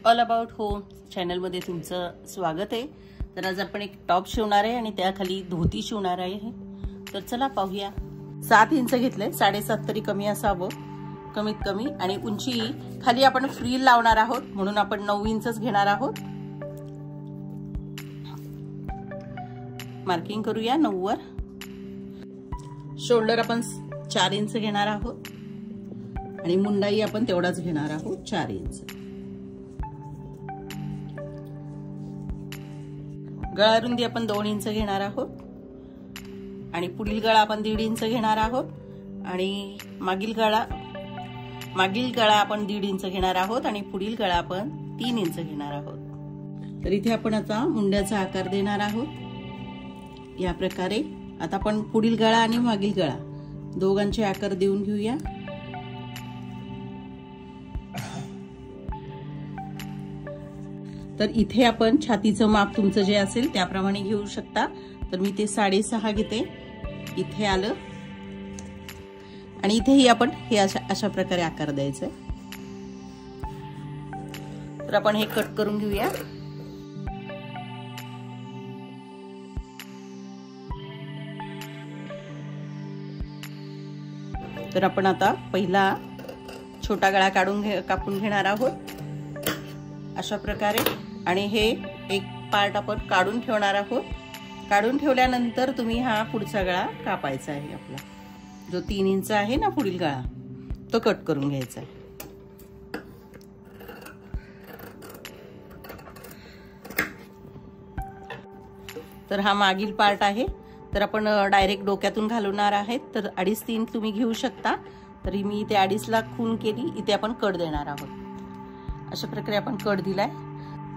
All about home चॅनलमध्ये तुमचं स्वागत आहे। तर आज आपण एक टॉप शिवणार आहे आणि त्याखाली धोती शिवणार आहे। तर चला पाहूया। 7 इंच घेतले, 7.5 तरी कमी असावं कमीत कमी, आणि उंची खाली आपण फ्रील लावणार आहोत म्हणून आपण 9 इंचच घेणार आहोत। मार्किंग करूया 9 वर। शोल्डर आपण 4 इंच घेणार आहोत आणि मुंडाई आपण तेवढाच घेणार आहोत 4 इंच। गळा रुंदी आपण 2 इंच घेणार आहोत आणि पुढील गळा आपण 1.5 इंच घेणार आहोत आणि मागील गळा आपण 1.5 इंच घेणार आहोत आणि पुढील गळा आपण 3 इंच घेणार आहोत। तर इथे आपण आता मुंड्याचा आकार देणार आहोत या प्रकारे। आता आपण पुढील गळा आणि मागील गळा दोघांचे आकार देऊन घेऊया। तर इथे आपण छातीचं माप तुमचं जे असेल त्याप्रमाणे घेऊ शकता। तर मी ते 6.5 घेते, इथे आलं आणि इथेही आपण हे अशा प्रकारे आकार द्यायचा। तर आपण हे कट करून घेऊया। तर आपण आता पहिला छोटा गळा कापून घेणार आहोत अशा प्रकारे, आणि हे एक पार्ट आपण काढून ठेवणार आहोत। काढून ठेवल्यानंतर तुम्ही हा पुढचा गळा कापायचा आहे। आपला जो 3 इंच आहे ना पुढील गळा तो कट करून घ्यायचा आहे। तर हा मागील पार्ट आहे, तर आपण डायरेक्ट डोक्यातून घालवणार आहेत। तर 2.5-3 तुम्ही घेऊ शकता। तरी मी इथे 2.5 ला खून केली, इथे आपण कट देणार आहोत। अशा प्रकारे आपण कट दिलाय।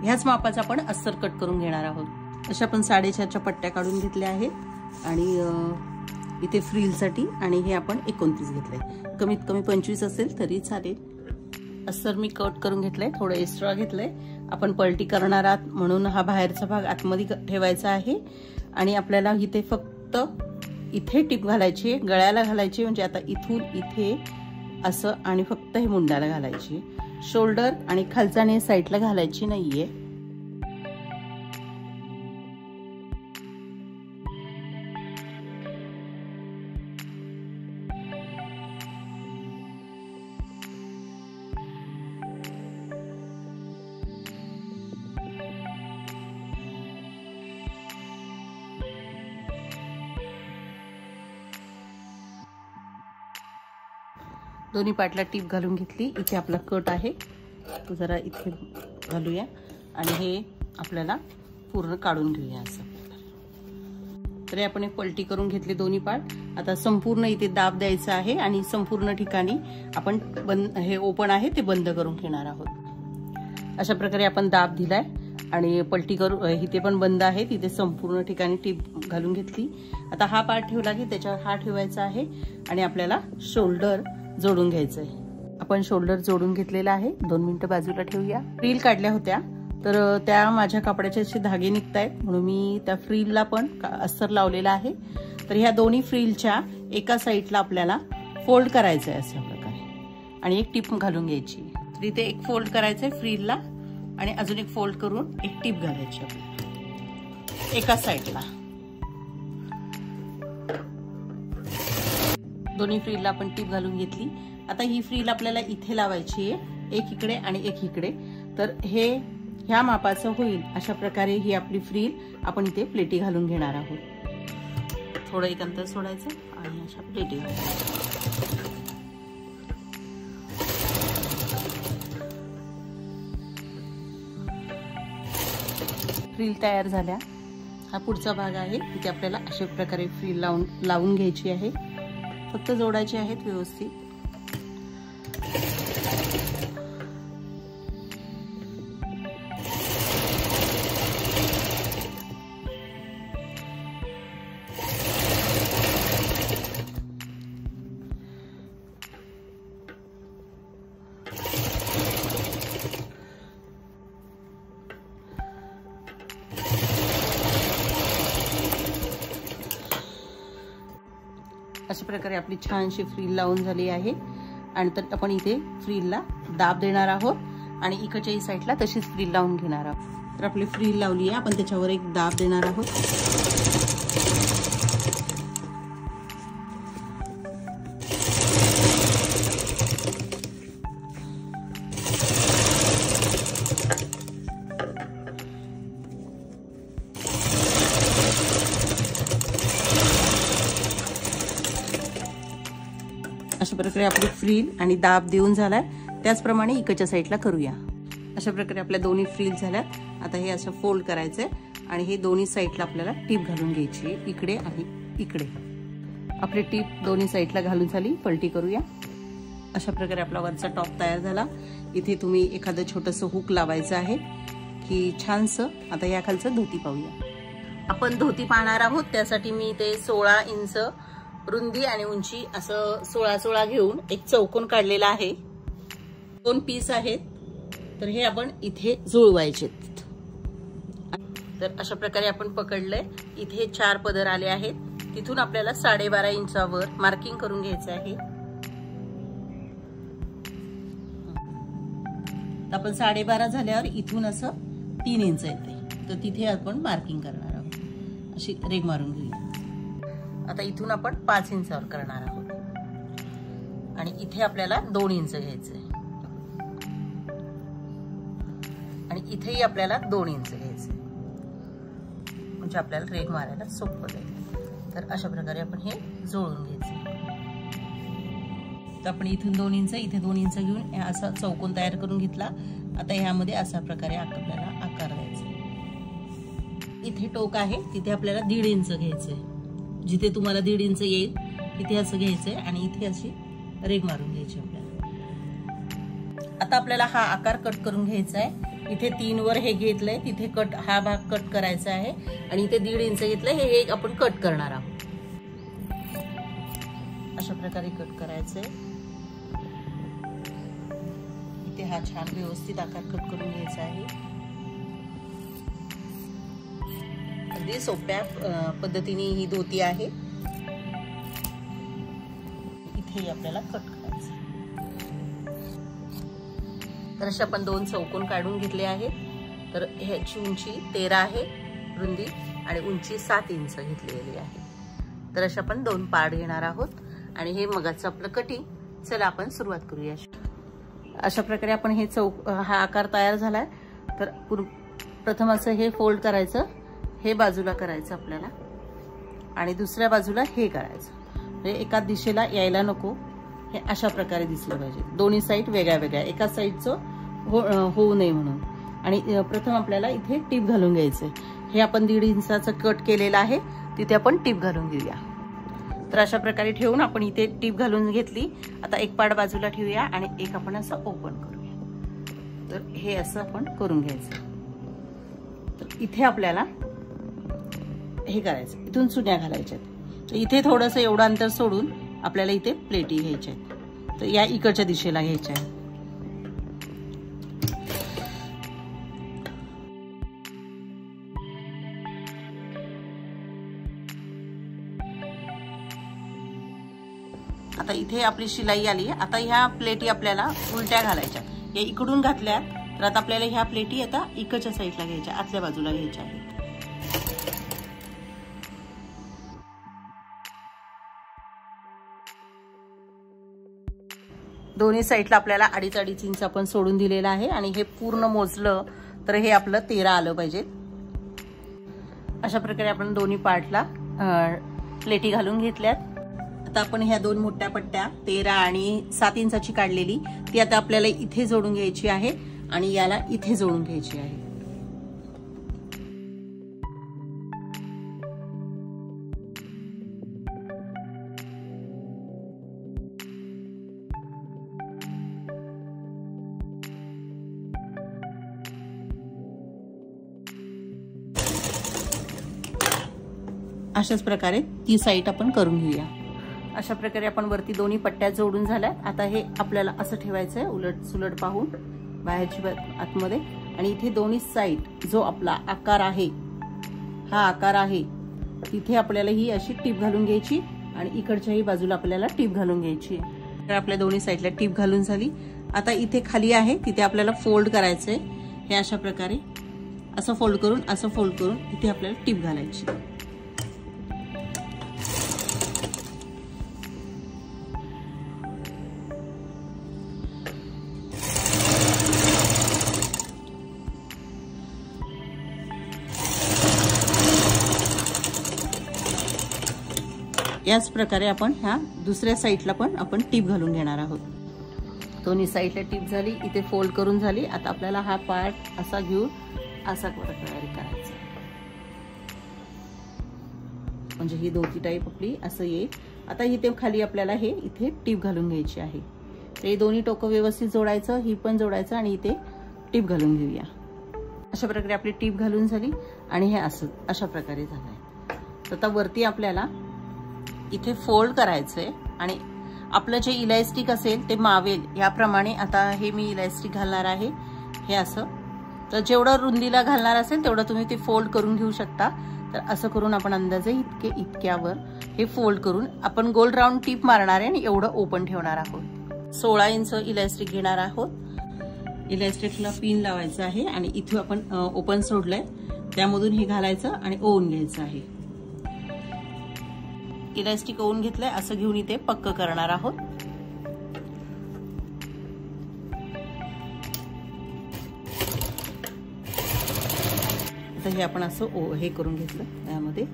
ह्याच मापाचा आपण अस्तर कट करून घेणार आहोत। अशा आपण 4.5च्या पट्ट्या काढून घेतल्या आहेत आणि इथे फ्रीलसाठी, आणि हे आपण 29 घेतले। कमीत कमी 25 असेल तरी चालेल। अस्तर मी कट करून घेतलंय, थोडं एक्स्ट्रा घेतलंय। आपण पलटी करणार आहात म्हणून हा बाहेरचा भाग आतमध्ये ठेवायचा आहे आणि आपल्याला इथे फक्त इथे टिप घालायची, गळ्याला घालायची, म्हणजे आता इथून इथे असं, आणि फक्त हे मुंड्याला घालायची। शोल्डर आणि खालचा ने साईडला घालायची नाहीये। दोन्ही पाटला टीप घालून घेतली। इथे आपला कट आहे तो जरा इथे घालूया आणि हे आपल्याला पूर्ण काढून घेऊया असं। तर आपण एक पलटी करून घेतली दोन्ही पार्ट। आता संपूर्ण इथे दाब द्यायचा आहे आणि संपूर्ण ठिकाणी आपण हे ओपन आहे ते बंद करून घेणार आहोत। अशा प्रकारे आपण दाब दिलाय आणि पलटी करून इथे पण बंद आहे, तिथे संपूर्ण ठिकाणी टीप घालून घेतली। आता हा पार्ट ठेवला की त्याच्यावर हा ठेवायचा आहे आणि आपल्याला शोल्डर जोडून घ्यायचंय। आपण शोल्डर जोडून घेतलेला आहे। 2 मिनिटं बाजूला ठेवूया। फ्रील काढल्या होत्या तर त्या माझ्या कपड्याचे असे धागे निघतायत म्हणून मी त्या फ्रीलला पण अस्तर लावलेला आहे। तर ह्या दोन्ही फ्रीलच्या एका साईडला आपल्याला फोल्ड करायचं आहे अशा प्रकारे, आणि एक टिप घालून घ्यायची। तर इथे एक फोल्ड करायचंय फ्रीलला आणि अजून एक फोल्ड करून एक टिप घालायची आपल्याला एका साईडला। दोन्ही फ्रीलला आपण टिप घालून घेतली। आता ही फ्रील आपल्याला इथे लावायची आहे, एक इकडे आणि एक इकडे। तर हे ह्या मापाचं होईल अशा प्रकारे ही आपली फ्रील आपण इथे प्लेटी घालून घेणार आहोत। थोडं एक अंतर सोडायचं आणि अशा प्लेटी घालायच्या। फ्रील तयार झाल्या। हा पुढचा भाग आहे, तिथे आपल्याला अशा प्रकारे फ्रील लावून घ्यायची आहे। फक्त जोडायचे आहेत व्यवस्थित। अशा प्रकारे आपली छानशी फ्रील लावून झाली आहे आणि तर आपण इथे फ्रीलला दाब देणार आहोत आणि इकडच्याही साईडला तशीच फ्रील लावून घेणार आहोत. तर आपली फ्रील लावली आहे, आपण त्याच्यावर एक दाब देणार आहोत. अशा प्रकारे आपली फ्रील आणि दाब देऊन झालाय. त्याचप्रमाणे इकडच्या साईडला करूया. अशा प्रकारे आपल्या दोन्ही फ्रील झाल्यात. आता हे असं फोल्ड करायचंय आणि हे दोन्ही साईडला आपल्याला टीप घालून घ्यायची आहे, इकडे आणि इकडे. आपली टीप दोन्ही साईडला घालून झाली, पलटी करूया. अशा प्रकारे आपला वरचा टॉप तयार झाला. इथे तुम्ही एखादं छोटंसं हुक लावायचं आहे की छानसं. आता या खालचं धोती पाहूया. आपण धोती पाहणार आहोत, त्यासाठी मी ते 16 इंच रुंदी आणि उंची असं 16 घेऊन एक चौकोन काढलेला आहे. 2 पीस आहेत, तर हे आपण इथे जुळवायचे. तर अशा प्रकारे आपण पकडलंय. इथे 4 पदर आले आहेत. तिथून आपल्याला 12.5 इंचावर मार्किंग करून घ्यायचं आहे. आपण 12.5 झाल्यावर इथून असं 3 इंच येते, तर तिथे आपण मार्किंग करणार आहोत. अशी रेग मारून घेऊया. आता इथून आपण 5 इंचावर करणार आहोत आणि इथे आपल्याला 2 इंच घ्यायचंय आणि इथेही आपल्याला 2 इंच घ्यायचंय, म्हणजे आपल्याला रेग मारायला सोपं जाईल. तर अशा प्रकारे आपण हे जुळवून घ्यायचं. तर आपण इथून 2 इंच, इथे 2 इंच घेऊन असा चौकोन तयार करून घेतला. आता ह्यामध्ये अशा प्रकारे आपल्याला आकार द्यायचा. इथे टोक आहे, तिथे आपल्याला 1.5 इंच घ्यायचंय. जिथे तुम्हाला 1.5 इंच येईल तिथे असं घ्यायचंय आणि इथे अशी रेग मारून घ्यायची आपल्याला. आता आपल्याला हा आकार कट करून घ्यायचा आहे. इथे 3 वर हे घेतलंय, तिथे कट हा भाग कट करायचा आहे आणि इथे 1.5 इंच घेतलंय, हे आपण कट करणार आहोत. अशा प्रकारे कट करायचंय. इथे हा छान व्यवस्थित आकार कट करून घ्यायचा आहे. अगदी सोप्या पद्धतीने ही धोती आहे. इथे आपल्याला कट करायचं. तर अशा आपण 2 चौकोन काढून घेतले आहेत. तर ह्याची उंची 13 आहे रुंदी आणि उंची 7 इंच घेतलेली आहे. तर अशा आपण 2 पार्ट घेणार आहोत आणि हे मगाचं आपलं कटिंग. चला आपण सुरुवात करूया. अशा प्रकारे आपण हे हा आकार तयार झालाय. तर प्रथम असं हे फोल्ड करायचं, हे बाजूला करायचं आपल्याला आणि दुसऱ्या बाजूला हे करायचं. म्हणजे एका दिशेला यायला नको, हे अशा प्रकारे दिसलं पाहिजे. दोन्ही साईड वेगळ्या वेगळ्या, एका साईडचं होऊ नये म्हणून. आणि प्रथम आपल्याला इथे टीप घालून घ्यायचंय. हे आपण 1.5 इंचाचं कट केलेलं आहे, तिथे आपण टीप घालून घेऊया. तर अशा प्रकारे ठेवून आपण इथे टीप घालून घेतली. आता एक पार्ट बाजूला ठेवूया आणि एक आपण असं ओपन करूया. तर हे असं आपण करून घ्यायचं. तर इथे आपल्याला हे करायचं, इथून चुन्या घालायच्यात. तर इथे थोडंसं एवढं अंतर सोडून आपल्याला इथे प्लेटी घ्यायच्या आहेत. तर या इकडच्या दिशेला घ्यायच्या आहेत. आता इथे आपली शिलाई आली. आता ह्या प्लेटी आपल्याला उलट्या घालायच्या. या इकडून घातल्या तर आता आपल्याला ह्या प्लेटी आता इकडच्या साईडला घ्यायच्या, आतल्या बाजूला घ्यायच्या आहेत. दोन्ही साईडला आपल्याला 2.5 इंच आपण सोडून दिलेला आहे आणि हे पूर्ण मोजलं तर हे आपलं 13 आलं पाहिजे. अशा प्रकारे आपण दोन्ही पार्टला प्लेटी घालून घेतल्यात. आता आपण ह्या 2 मोठ्या पट्ट्या 13 आणि 7 इंचाची काढलेली ती आता आपल्याला इथे जोडून घ्यायची आहे आणि याला इथे जोडून घ्यायची आहे. अशाच प्रकारे ती साईड आपण करून घेऊया. अशा प्रकारे आपण वरती दोन्ही पट्ट्या जोडून झाल्या. आता हे आपल्याला असं ठेवायचं आहे, उलट सुलट पाहून बाहेरची आतमध्ये. आणि इथे दोन्ही साईड जो आपला आकार आहे, हा आकार आहे, तिथे आपल्याला ही अशी टीप घालून घ्यायची आणि इकडच्याही बाजूला आपल्याला टीप घालून घ्यायची. तर आपल्या दोन्ही साईडला टीप घालून झाली. आता इथे खाली आहे तिथे आपल्याला फोल्ड करायचंय. हे अशा प्रकारे असं फोल्ड करून इथे आपल्याला टीप घालायची. याच प्रकारे आपण ह्या दुसऱ्या साईडला पण आपण टीप घालून घेणार आहोत. दोन्ही साईडला टीप झाली, इथे फोल्ड करून झाली. आता आपल्याला हा पार्ट असा घेऊन असा तयारी करायचा, म्हणजे ही धोती टाईप आपली असं येईल. आता इथे खाली आपल्याला हे इथे टीप घालून घ्यायची आहे. ते दोन्ही टोकं व्यवस्थित जोडायचं, ही पण जोडायचं आणि इथे टीप घालून घेऊया. अशा प्रकारे आपली टीप घालून झाली आणि हे असं अशा प्रकारे झालंय. तर आता वरती आपल्याला इथे फोल्ड करायचंय आणि आपलं जे इलास्टिक असेल ते मावेल याप्रमाणे आता हे मी इलास्टिक घालणार आहे. हे असं, तर जेवढं रुंदीला घालणार असेल तेवढं तुम्ही ते फोल्ड करून घेऊ शकता. तर असं करून आपण अंदाजे इतक्यावर हे फोल्ड करून आपण गोल राऊंड टीप मारणार आहे आणि एवढं ओपन ठेवणार आहोत. 16 इंच इलास्टिक घेणार आहोत. इलास्टिकला पिन लावायचं आहे आणि इथे आपण ओपन सोडलंय त्यामधून हे घालायचं आणि ओवून घ्यायचं आहे. इलास्टिक ओवून घेतलंय, असं घेऊन इथे पक्क करणार आहोत. आता हे आपण असं हे करून घेतलं, यामध्ये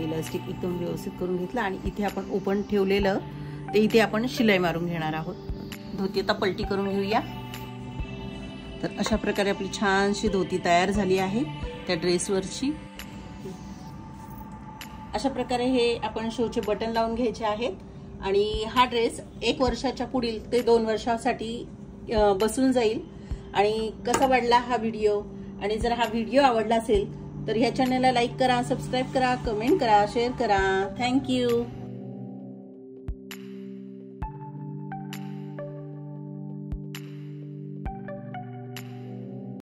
इलास्टिक एकदम व्यवस्थित करून घेतलं आणि इथे आपण ओपन ठेवलेलं ते इथे आपण शिलाई मारून घेणार आहोत. धोती आता पलटी करून घेऊया. तर अशा प्रकारे आपली छानशी धोती तयार झाली आहे त्या ड्रेसवरची. अशा प्रकारे हे आपण शोचे बटन लावून घ्यायचे आहेत आणि हा ड्रेस 1 वर्षाच्या पुढील ते 2 वर्षासाठी बसून जाईल. आणि कसा वाटला हा व्हिडिओ, आणि जर हा व्हिडिओ आवडला असेल तर ह्या चॅनलला लाईक करा, सबस्क्राईब करा, कमेंट करा, शेअर करा. थँक्यू.